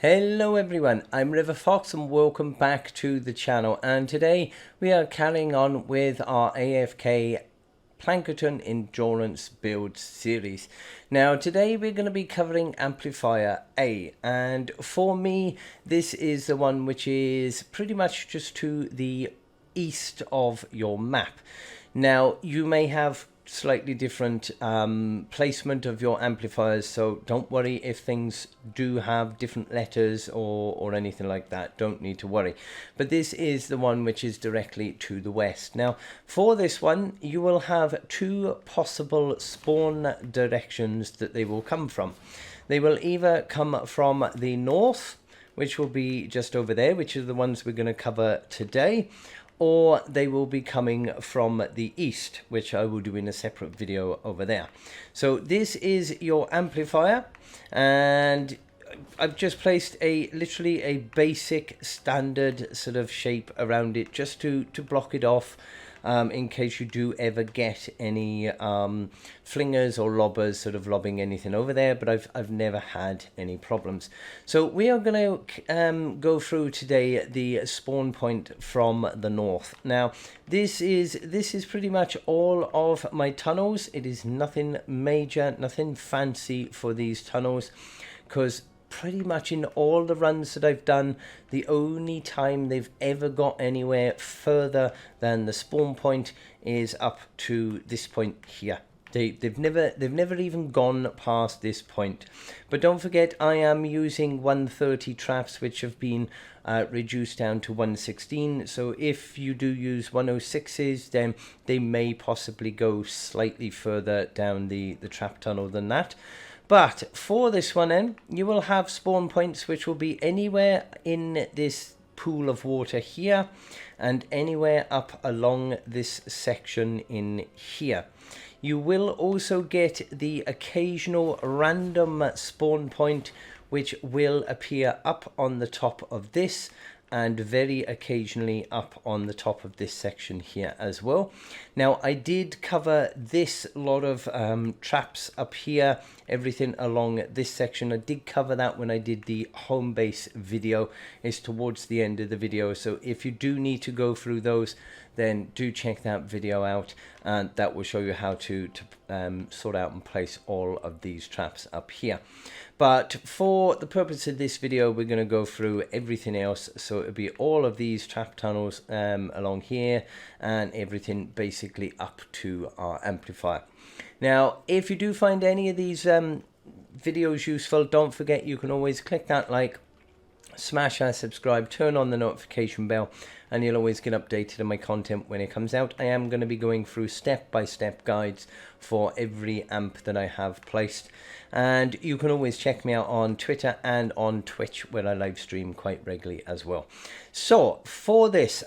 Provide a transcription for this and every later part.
Hello everyone, I'm RiverFox and welcome back to the channel, and today we are carrying on with our AFK Plankerton Endurance build series. Now today we're going to be covering Amplifier A, and for me this is the one which is pretty much just to the east of your map. Now you may have slightly different placement of your amplifiers, so don't worry if things do have different letters or anything like that. Don't need to worry, but this is the one which is directly to the west. Now for this one you will have two possible spawn directions that they will come from. They will either come from the north, which will be just over there, which are the ones we're going to cover today, or they will be coming from the east, which I will do in a separate video over there. So this is your amplifier, and I've just placed literally a basic standard sort of shape around it just to block it off, in case you do ever get any flingers or lobbers sort of lobbing anything over there, but I've never had any problems. So we are going to go through today the spawn point from the north. Now this is pretty much all of my tunnels. It is nothing major, nothing fancy for these tunnels, because pretty much in all the runs that I've done, the only time they've ever got anywhere further than the spawn point is up to this point here. They've never even gone past this point. But don't forget, I am using 130 traps, which have been reduced down to 116. So if you do use 106s, then they may possibly go slightly further down the trap tunnel than that. But for this one then, you will have spawn points which will be anywhere in this pool of water here and anywhere up along this section in here. You will also get the occasional random spawn point which will appear up on the top of this, and very occasionally up on the top of this section here as well. Now I did cover this lot of traps up here, everything along this section. I did cover that when I did the home base video. It's towards the end of the video, so if you do need to go through those, then do check that video out, and that will show you how to sort out and place all of these traps up here. But for the purpose of this video, we're going to go through everything else. So it'll be all of these trap tunnels along here, and everything basically up to our amplifier. Now, if you do find any of these videos useful, don't forget you can always click that like, smash that subscribe, turn on the notification bell, and you'll always get updated on my content when it comes out. I am going to be going through step-by-step guides for every amp that I have placed, and you can always check me out on Twitter and on Twitch, where I live stream quite regularly as well. So for this,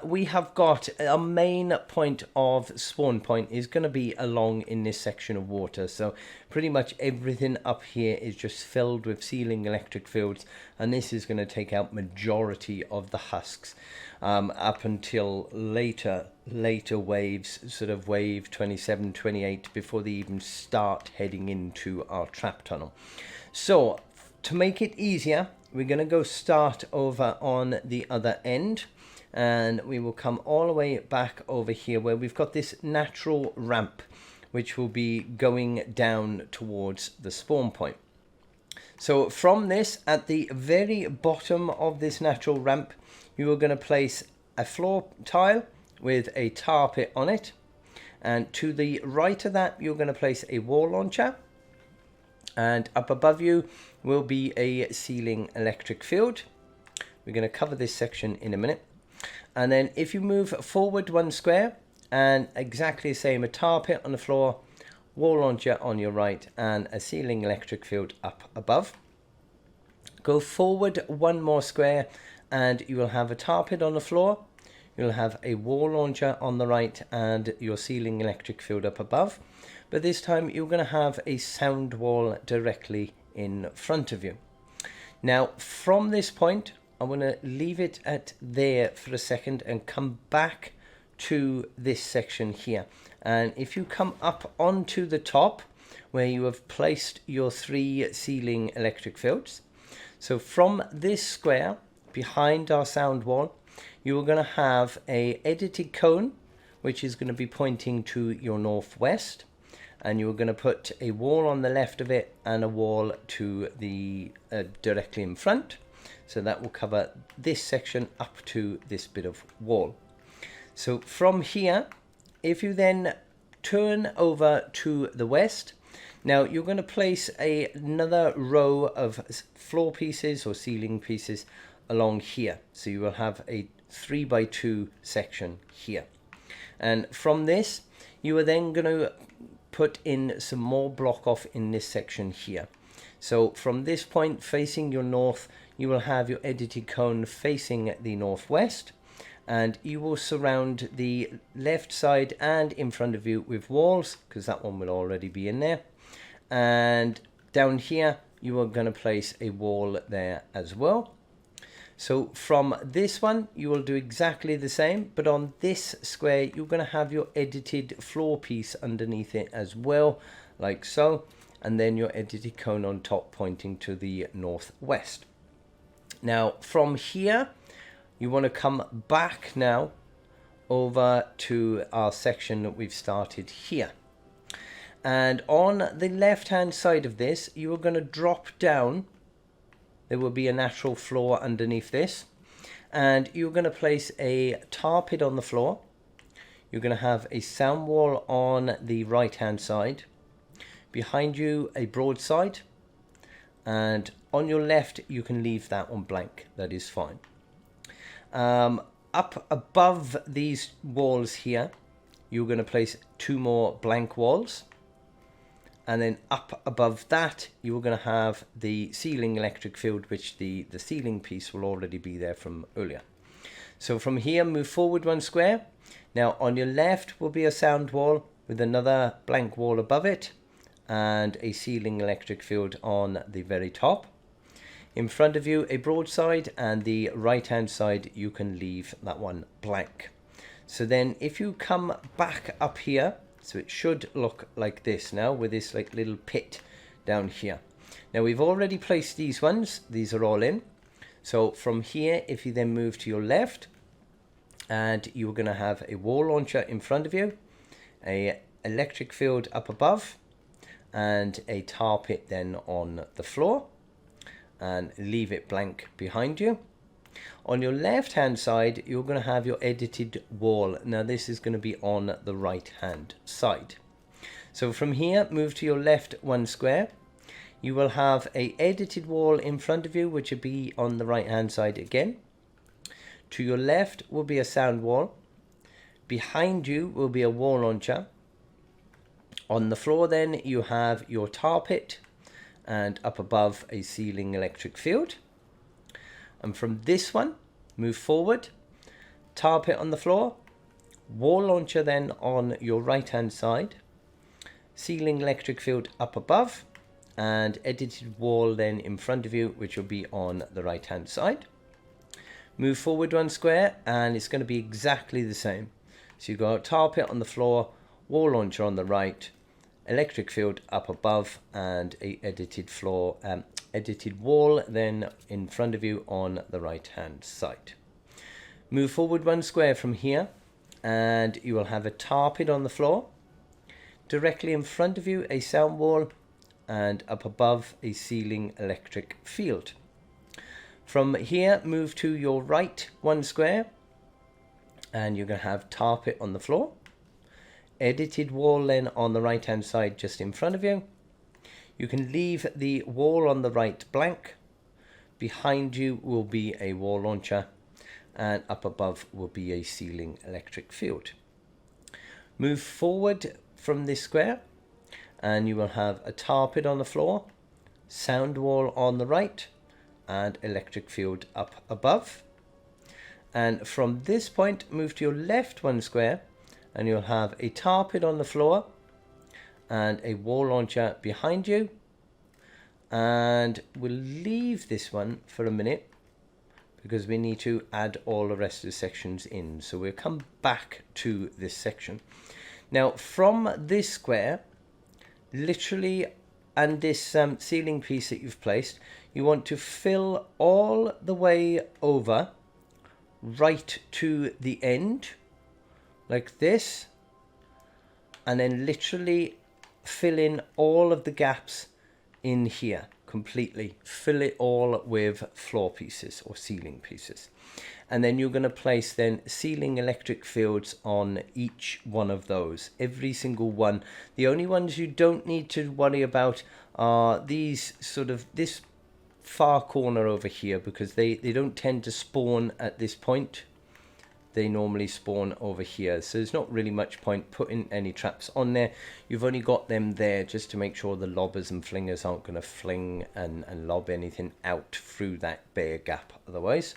we have got a main point of spawn point is going to be along in this section of water. So pretty much everything up here is just filled with ceiling electric fields, and this is going to take out majority of the husks up until later waves, sort of wave 27, 28, before they even start heading into our trap tunnel. So to make it easier, we're going to go start over on the other end, and we will come all the way back over here where we've got this natural ramp which will be going down towards the spawn point. So from this, at the very bottom of this natural ramp, you are going to place a floor tile with a tar pit on it, and to the right of that you're going to place a wall launcher, and up above you will be a ceiling electric field. We're going to cover this section in a minute, and then if you move forward one square, and exactly the same, a tar pit on the floor, wall launcher on your right, and a ceiling electric field up above. Go forward one more square, and you will have a tar pit on the floor, you'll have a wall launcher on the right, and your ceiling electric field up above. But this time you're going to have a sound wall directly in front of you. Now from this point, I'm going to leave it at there for a second and come back to this section here. And if you come up onto the top where you have placed your 3 ceiling electric fields, So from this square behind our sound wall, you are going to have a edited cone, which is going to be pointing to your northwest, and you're going to put a wall on the left of it and a wall to the directly in front. So that will cover this section up to this bit of wall. So from here, if you then turn over to the west, now you're going to place another row of floor pieces or ceiling pieces along here. So you will have a 3x2 section here. And from this, you are then going to put in some more block off in this section here. So from this point facing your north, you will have your edited cone facing the northwest, and you will surround the left side and in front of you with walls, because that one will already be in there. And down here, you are going to place a wall there as well. So from this one, you will do exactly the same, but on this square, you're going to have your edited floor piece underneath it as well, like so. And then your edited cone on top pointing to the northwest. Now, from here, you want to come back now over to our section that we've started here. And on the left-hand side of this, you are going to drop down. There will be a natural floor underneath this, and you're going to place a tar pit on the floor. You're going to have a sound wall on the right hand side, behind you a broadside, and on your left you can leave that one blank. That is fine. Up above these walls here, you're going to place 2 more blank walls. And then up above that, you're going to have the ceiling electric field, which the ceiling piece will already be there from earlier. So from here, move forward 1 square. Now on your left will be a sound wall with another blank wall above it and a ceiling electric field on the very top. In front of you, a broadside, and the right hand side, you can leave that one blank. So then if you come back up here, so it should look like this now, with this like little pit down here. Now we've already placed these ones. These are all in. So from here, if you then move to your left, and you're going to have a wall launcher in front of you, a electric field up above, and a tar pit then on the floor, and leave it blank behind you. On your left hand side, you're going to have your edited wall. Now this is going to be on the right hand side. So from here, move to your left 1 square. You will have a edited wall in front of you, which will be on the right hand side again. To your left will be a sound wall. Behind you will be a wall launcher. On the floor then, you have your tar pit, and up above a ceiling electric field. And from this one, move forward, tar pit on the floor, wall launcher then on your right hand side, ceiling electric field up above, and edited wall then in front of you, which will be on the right hand side. Move forward 1 square, and it's going to be exactly the same. So you got tar pit on the floor, wall launcher on the right, electric field up above, and a edited wall then in front of you on the right hand side. Move forward 1 square from here, and you will have a tar pit on the floor. Directly in front of you, a sound wall, and up above, a ceiling electric field. From here, move to your right 1 square, and you're going to have tar pit on the floor. Edited wall then on the right hand side just in front of you. You can leave the wall on the right blank. Behind you will be a wall launcher, and up above will be a ceiling electric field. Move forward from this square, and you will have a tar pit on the floor, sound wall on the right, and electric field up above. And from this point, move to your left 1 square, and you'll have a tar pit on the floor and a wall launcher behind you. And we'll leave this one for a minute because we need to add all the rest of the sections in. So we'll come back to this section. Now from this square, literally and this ceiling piece that you've placed, you want to fill all the way over right to the end like this, and then literally fill in all of the gaps in here completely. Fill it all with floor pieces or ceiling pieces, and then you're going to place then ceiling electric fields on each one of those, every single one. The only ones you don't need to worry about are these sort of this far corner over here, because they don't tend to spawn at this point. They normally spawn over here, so there's not really much point putting any traps on there. You've only got them there just to make sure the lobbers and flingers aren't going to fling and lob anything out through that bare gap otherwise.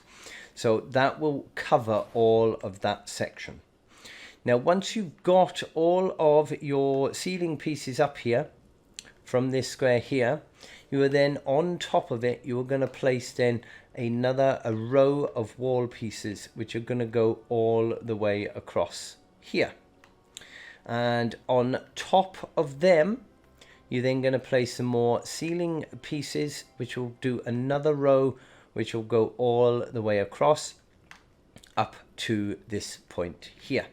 So that will cover all of that section. Now once you've got all of your ceiling pieces up here from this square here, you are then on top of it, you are going to place then a row of wall pieces which are going to go all the way across here, and on top of them you're then going to place some more ceiling pieces which will do another row which will go all the way across up to this point here.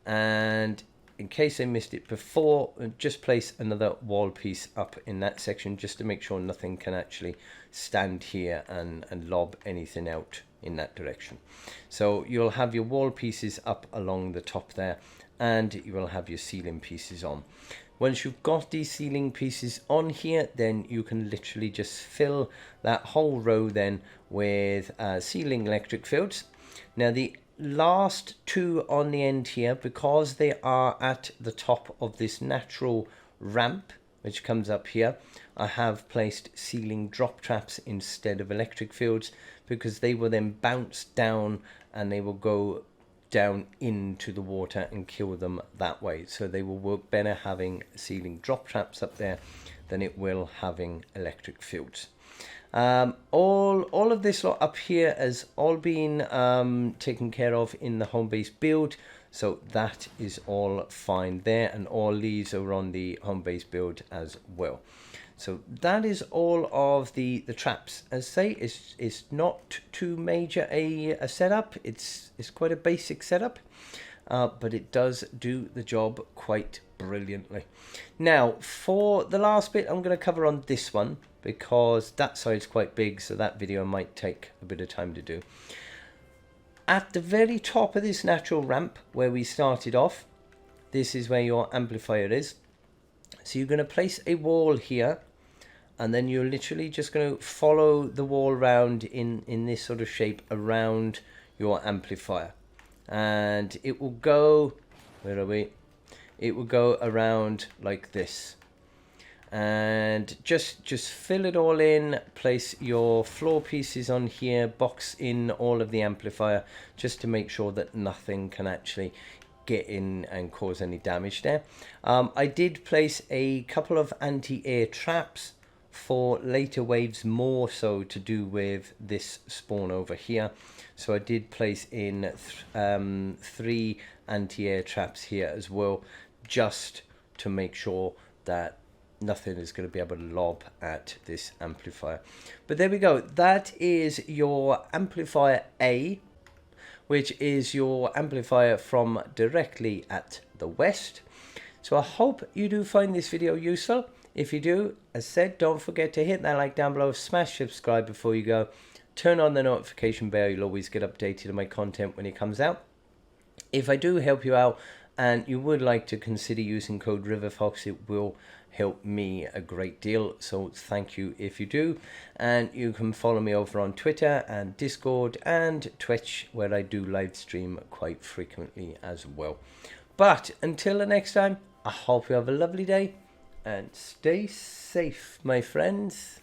And in case I missed it before, just place another wall piece up in that section just to make sure nothing can actually stand here and lob anything out in that direction. So you'll have your wall pieces up along the top there, and you will have your ceiling pieces on. Once you've got these ceiling pieces on here, then you can literally just fill that whole row then with ceiling electric fields. Now the last two on the end here, because they are at the top of this natural ramp which comes up here, I have placed ceiling drop traps instead of electric fields, because they will then bounce down and they will go down into the water and kill them that way. So they will work better having ceiling drop traps up there than it will having electric fields. All of this lot up here has all been taken care of in the home base build, so that is all fine there, and all these are on the home base build as well. So that is all of the traps. As I say, it's not too major a setup. It's quite a basic setup, but it does do the job quite brilliantly. Now for the last bit I'm going to cover on this one, because that side's quite big, so that video might take a bit of time to do. At the very top of this natural ramp where we started off, this is where your amplifier is. So you're going to place a wall here, and then you're literally just going to follow the wall round in this sort of shape around your amplifier, and it will go, where are we? It will go around like this, and just fill it all in. Place your floor pieces on here, box in all of the amplifier just to make sure that nothing can actually get in and cause any damage there. I did place a couple of anti-air traps for later waves, more so to do with this spawn over here. So I did place in 3 anti-air traps here as well, just to make sure that nothing is going to be able to lob at this amplifier. But there we go, that is your amplifier A, which is your amplifier from directly at the west. So I hope you do find this video useful. If you do, as said, don't forget to hit that like down below, smash subscribe before you go, turn on the notification bell, you'll always get updated on my content when it comes out. If I do help you out and you would like to consider using code RiverFox, it will help me a great deal, so thank you if you do. And you can follow me over on Twitter and Discord and Twitch, where I do live stream quite frequently as well. But until the next time, I hope you have a lovely day and stay safe, my friends.